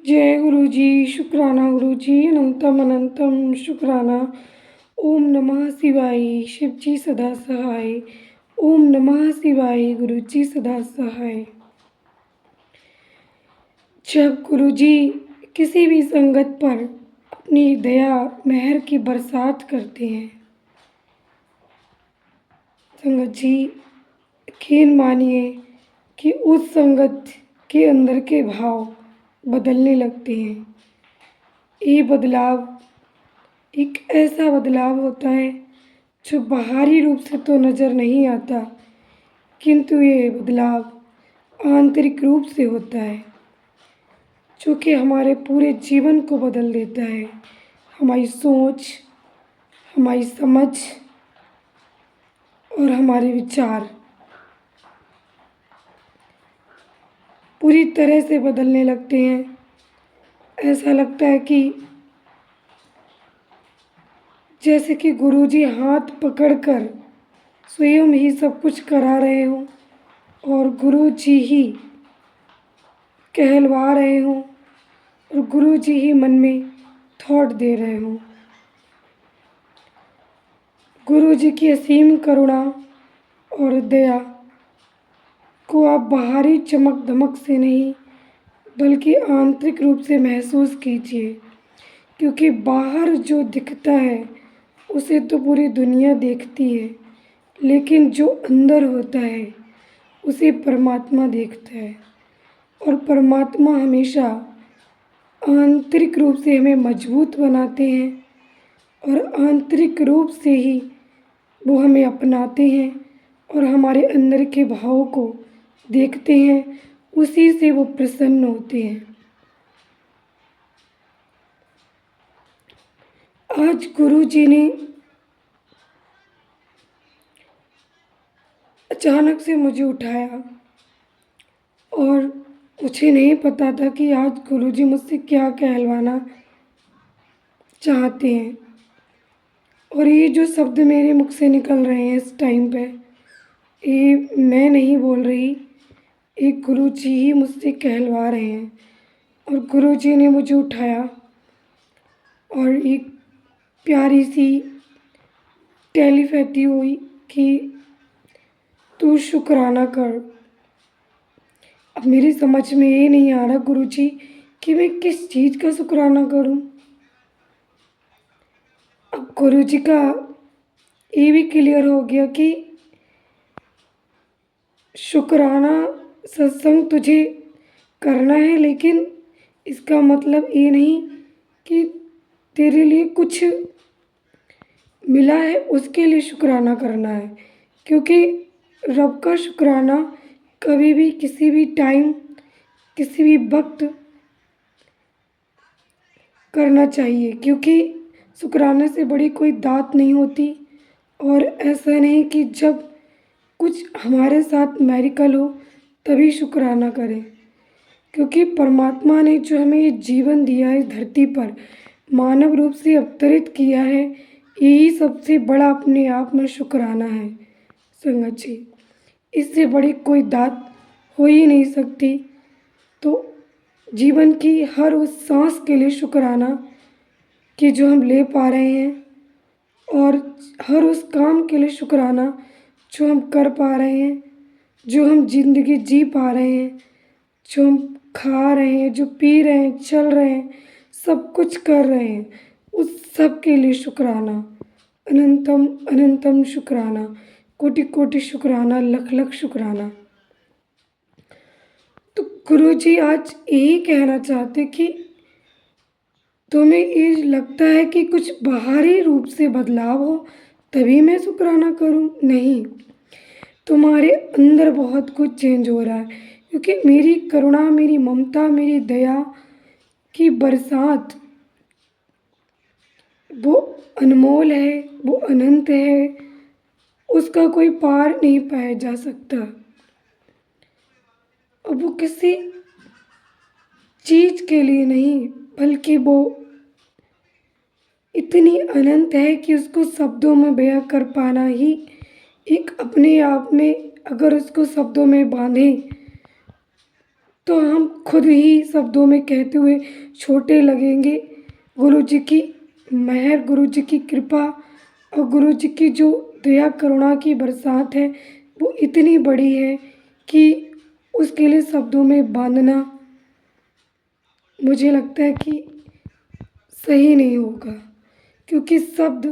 जय गुरु जी। शुक्राना गुरु जी। अनंतम अनंतम शुक्राना। ओम नमः शिवाय। शिव जी सदा सहाय। ओम नमः शिवाय। गुरु जी सदा सहाय। जब गुरु जी किसी भी संगत पर अपनी दया मेहर की बरसात करते हैं, संगत जी यकीन मानिए कि उस संगत के अंदर के भाव बदलने लगते हैं। ये बदलाव एक ऐसा बदलाव होता है जो बाहरी रूप से तो नज़र नहीं आता, किंतु ये बदलाव आंतरिक रूप से होता है, जो कि हमारे पूरे जीवन को बदल देता है। हमारी सोच, हमारी समझ और हमारे विचार पूरी तरह से बदलने लगते हैं। ऐसा लगता है कि जैसे कि गुरुजी हाथ पकड़कर स्वयं ही सब कुछ करा रहे हों और गुरुजी ही कहलवा रहे हों और गुरुजी ही मन में थॉट दे रहे हों। गुरुजी की असीम करुणा और दया को आप बाहरी चमक धमक से नहीं बल्कि आंतरिक रूप से महसूस कीजिए, क्योंकि बाहर जो दिखता है उसे तो पूरी दुनिया देखती है, लेकिन जो अंदर होता है उसे परमात्मा देखता है। और परमात्मा हमेशा आंतरिक रूप से हमें मजबूत बनाते हैं और आंतरिक रूप से ही वो हमें अपनाते हैं और हमारे अंदर के भाव को देखते हैं, उसी से वो प्रसन्न होते हैं। आज गुरु जी ने अचानक से मुझे उठाया और मुझे नहीं पता था कि आज गुरु जी मुझसे क्या कहलवाना चाहते हैं। और ये जो शब्द मेरे मुख से निकल रहे हैं इस टाइम पे, ये मैं नहीं बोल रही, एक गुरु जी ही मुझसे कहलवा रहे हैं। और गुरु जी ने मुझे उठाया और एक प्यारी सी टेलीपैथी हुई कि तू शुक्राना कर। अब मेरी समझ में ये नहीं आ रहा गुरु जी कि मैं किस चीज़ का शुक्राना करूं। अब गुरु जी का ये भी क्लियर हो गया कि शुक्राना सत्संग तुझे करना है, लेकिन इसका मतलब ये नहीं कि तेरे लिए कुछ मिला है उसके लिए शुक्राना करना है, क्योंकि रब का शुक्राना कभी भी किसी भी टाइम किसी भी वक्त करना चाहिए, क्योंकि शुक्राने से बड़ी कोई दात नहीं होती। और ऐसा नहीं कि जब कुछ हमारे साथ मैरिकल हो तभी शुक्राना करें, क्योंकि परमात्मा ने जो हमें ये जीवन दिया है इस धरती पर मानव रूप से अवतरित किया है, यही सबसे बड़ा अपने आप में शुक्राना है। संगत जी, इससे बड़ी कोई दात हो ही नहीं सकती। तो जीवन की हर उस सांस के लिए शुक्राना कि जो हम ले पा रहे हैं, और हर उस काम के लिए शुक्राना जो हम कर पा रहे हैं, जो हम ज़िंदगी जी पा रहे हैं, जो हम खा रहे हैं, जो पी रहे हैं, चल रहे हैं, सब कुछ कर रहे हैं, उस सब के लिए शुक्राना। अनंतम अनंतम शुक्राना, कोटि कोटि शुक्राना, लख लख शुक्राना। तो गुरु जी आज यही कहना चाहते कि तुम्हें ये लगता है कि कुछ बाहरी रूप से बदलाव हो तभी मैं शुक्राना करूं? नहीं, तुम्हारे अंदर बहुत कुछ चेंज हो रहा है, क्योंकि मेरी करुणा, मेरी ममता, मेरी दया की बरसात वो अनमोल है, वो अनंत है, उसका कोई पार नहीं पाया जा सकता। और वो किसी चीज़ के लिए नहीं, बल्कि वो इतनी अनंत है कि उसको शब्दों में बयां कर पाना ही एक अपने आप में, अगर उसको शब्दों में बांधें तो हम खुद ही शब्दों में कहते हुए छोटे लगेंगे। गुरु जी की मेहर, गुरु जी की कृपा और गुरु जी की जो दया करुणा की बरसात है वो इतनी बड़ी है कि उसके लिए शब्दों में बांधना मुझे लगता है कि सही नहीं होगा, क्योंकि शब्द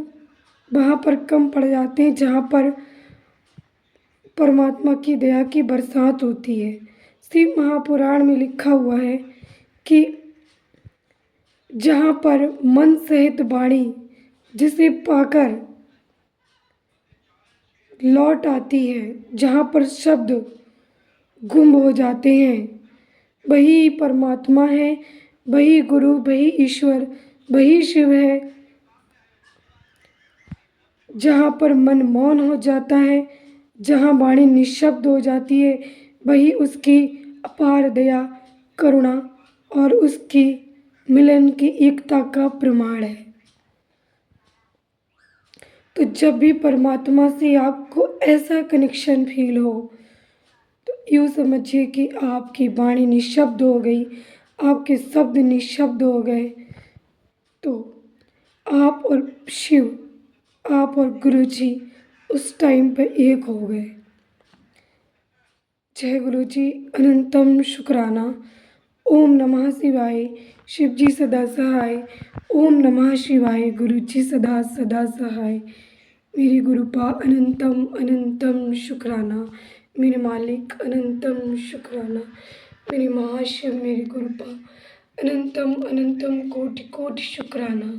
वहाँ पर कम पड़ जाते हैं जहाँ पर परमात्मा की दया की बरसात होती है। शिव महापुराण में लिखा हुआ है कि जहाँ पर मन सहित वाणी जिसे पाकर लौट आती है, जहाँ पर शब्द गुम हो जाते हैं, वही परमात्मा है, वही गुरु, वही ईश्वर, वही शिव है। जहाँ पर मन मौन हो जाता है, जहाँ वाणी निःशब्द हो जाती है, वही उसकी अपार दया करुणा और उसकी मिलन की एकता का प्रमाण है। तो जब भी परमात्मा से आपको ऐसा कनेक्शन फील हो तो यूँ समझिए कि आपकी वाणी निःशब्द हो गई, आपके शब्द निःशब्द हो गए, तो आप और शिव, आप और गुरु जी उस टाइम पे एक हो गए। जय गुरु जी, अनंतम शुक्राना। ओम नमः शिवाय, शिव जी सदा सहाय। ओम नमः शिवाय, गुरु जी सदा सदा सहाय। मेरी गुरुपा अनंतम अनंतम शुक्राना। मेरे मालिक अनंतम शुक्राना। मेरे महाशिव, मेरी गुरुपा अनंतम अनंतम कोटि कोटि शुक्राना।